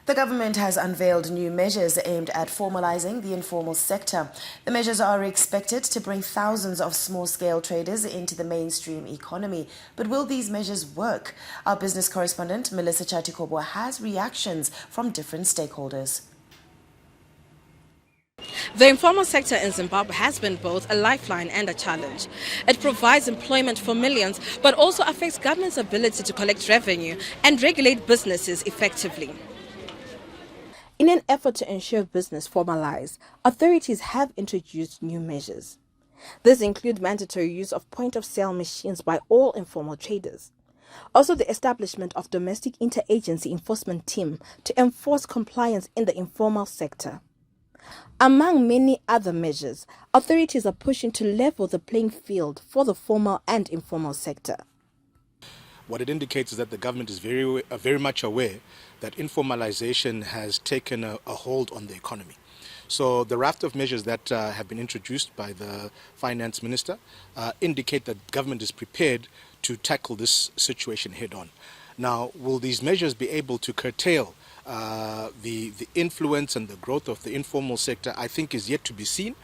The government has unveiled new measures aimed at formalizing the informal sector. The measures are expected to bring thousands of small-scale traders into the mainstream economy. But will these measures work? Our business correspondent, Mthuli Ncube, has reactions from different stakeholders. The informal sector in Zimbabwe has been both a lifeline and a challenge. It provides employment for millions, but also affects government's ability to collect revenue and regulate businesses effectively. In an effort to ensure business formalize, authorities have introduced new measures. These include mandatory use of point-of-sale machines by all informal traders. Also, the establishment of domestic interagency enforcement team to enforce compliance in the informal sector. Among many other measures, authorities are pushing to level the playing field for the formal and informal sector. What it indicates is that the government is very much aware that informalization has taken a hold on the economy. So the raft of measures that have been introduced by the finance minister indicate that government is prepared to tackle this situation head on. Now, will these measures be able to curtail the influence and the growth of the informal sector? I think is yet to be seen.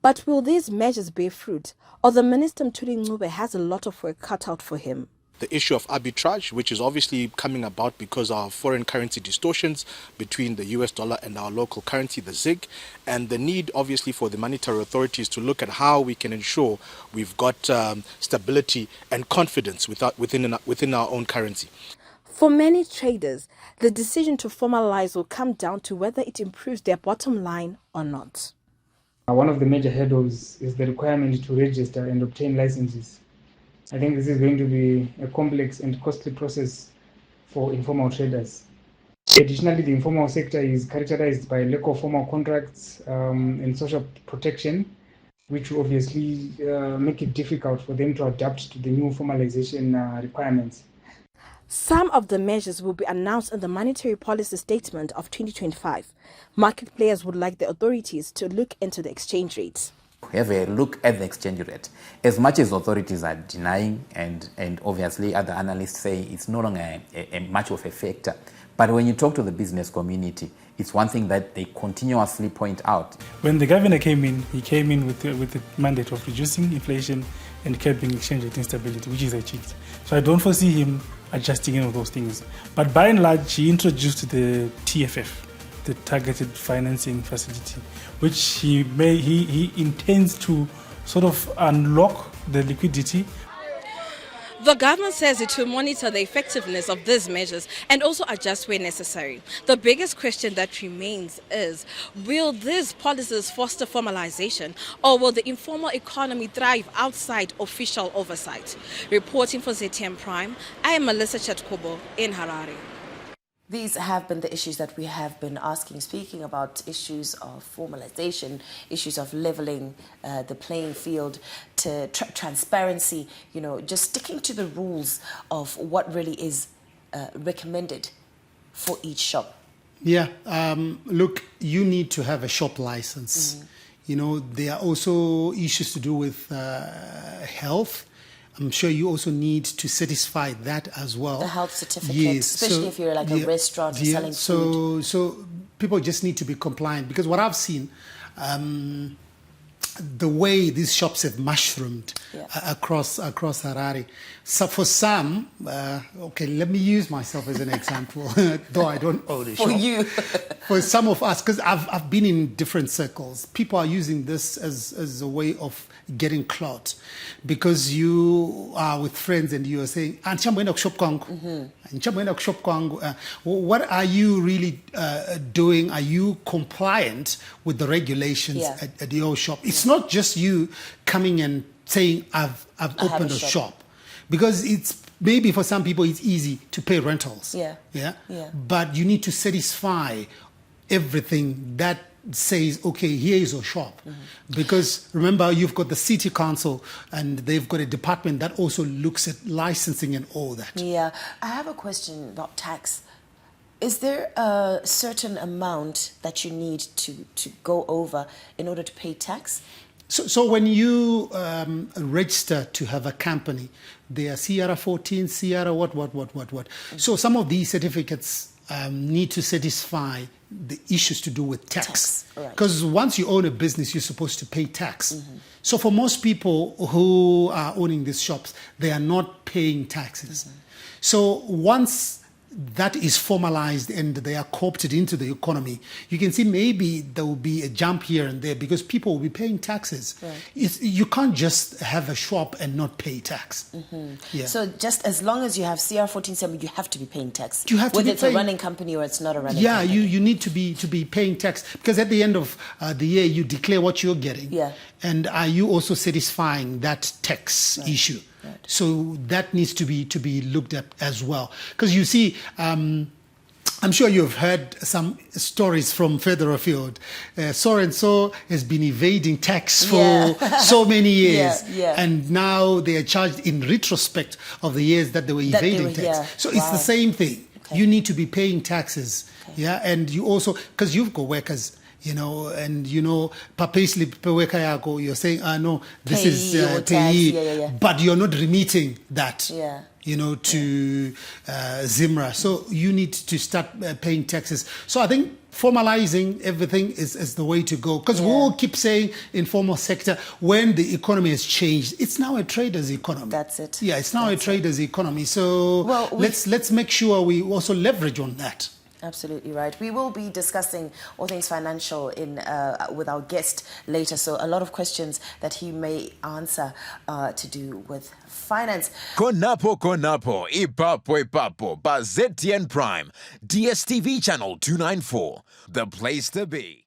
But will these measures bear fruit, or the Minister Mthuli Ncube has a lot of work cut out for him? The issue of arbitrage, which is obviously coming about because of foreign currency distortions between the US dollar and our local currency, the ZiG, and the need obviously for the monetary authorities to look at how we can ensure we've got stability and confidence within our own currency. For many traders, the decision to formalize will come down to whether it improves their bottom line or not. One of the major hurdles is the requirement to register and obtain licenses. I think this is going to be a complex and costly process for informal traders. Additionally, the informal sector is characterized by lack of formal contracts and social protection, which will obviously make it difficult for them to adapt to the new formalization requirements. Some of the measures will be announced in the Monetary Policy Statement of 2025. Market players would like the authorities to look into the exchange rates. Have a look at the exchange rate. As much as authorities are denying and obviously other analysts say it's no longer much of a factor, but when you talk to the business community, it's one thing that they continuously point out. When the governor came in, he came in with the mandate of reducing inflation and curbing exchange rate instability, which is achieved. So I don't foresee him adjusting any of those things. But by and large, he introduced the TFF, the Targeted Financing Facility, which he intends to sort of unlock the liquidity. The government says it will monitor the effectiveness of these measures and also adjust where necessary. The biggest question that remains is, will these policies foster formalization, or will the informal economy thrive outside official oversight? Reporting for ZTM Prime, I am Mthuli Ncube in Harare. These have been the issues that we have been asking, speaking about issues of formalization, issues of leveling the playing field, to transparency, just sticking to the rules of what really is recommended for each shop. Yeah, look, you need to have a shop license. There are also issues to do with health. I'm sure you also need to satisfy that as well. The health certificate, yes, especially if you're like a restaurant selling food. So people just need to be compliant, because what I've seen, the way these shops have mushroomed across Harare. So for some, okay, let me use myself as an example, though I don't own a shop. For you. For some of us, because I've been in different circles, people are using this as a way of getting clout, because you are with friends and you are saying, what are you really doing? Are you compliant with the regulations at your shop? It's not just you coming and saying, I've opened a shop. Because it's maybe for some people it's easy to pay rentals. But you need to satisfy everything that says, okay, here is your shop. Because remember, you've got the city council and they've got a department that also looks at licensing and all that. Yeah, I have a question about tax. Is there a certain amount that you need to go over in order to pay tax? So when you register to have a company, there are CR 14, CR what. So some of these certificates need to satisfy the issues to do with tax. Right. Because once you own a business, you're supposed to pay tax. So for most people who are owning these shops, they are not paying taxes. So once that is formalized and they are co-opted into the economy, you can see maybe there will be a jump here and there because people will be paying taxes. Right. You can't just have a shop and not pay tax. Yeah. So just as long as you have CR 14.7, you have to be paying tax. You have to whether be it's paying, a running company or it's not a running yeah, company. you need to be paying tax because at the end of the year you declare what you're getting. Yeah. And are you also satisfying that tax issue? Right. So that needs to be looked at as well. Because you see, I'm sure you've heard some stories from further afield. So and so has been evading tax for so many years, and now they are charged in retrospect of the years that they were evading tax. So it's the same thing. You need to be paying taxes, and you also, because you've got workers. And payslip you're saying, no, this is payee, but you're not remitting that, to Zimra. So you need to start paying taxes. So I think formalizing everything is the way to go. Because we all keep saying informal sector, when the economy has changed, it's now a trader's economy. That's it. Yeah, it's now a trader's economy. So let's make sure we also leverage on that. Absolutely right. We will be discussing all things financial with our guest later. So a lot of questions that he may answer to do with finance. Konapo ipapo ba ZTN Prime, DSTV channel 294, the place to be.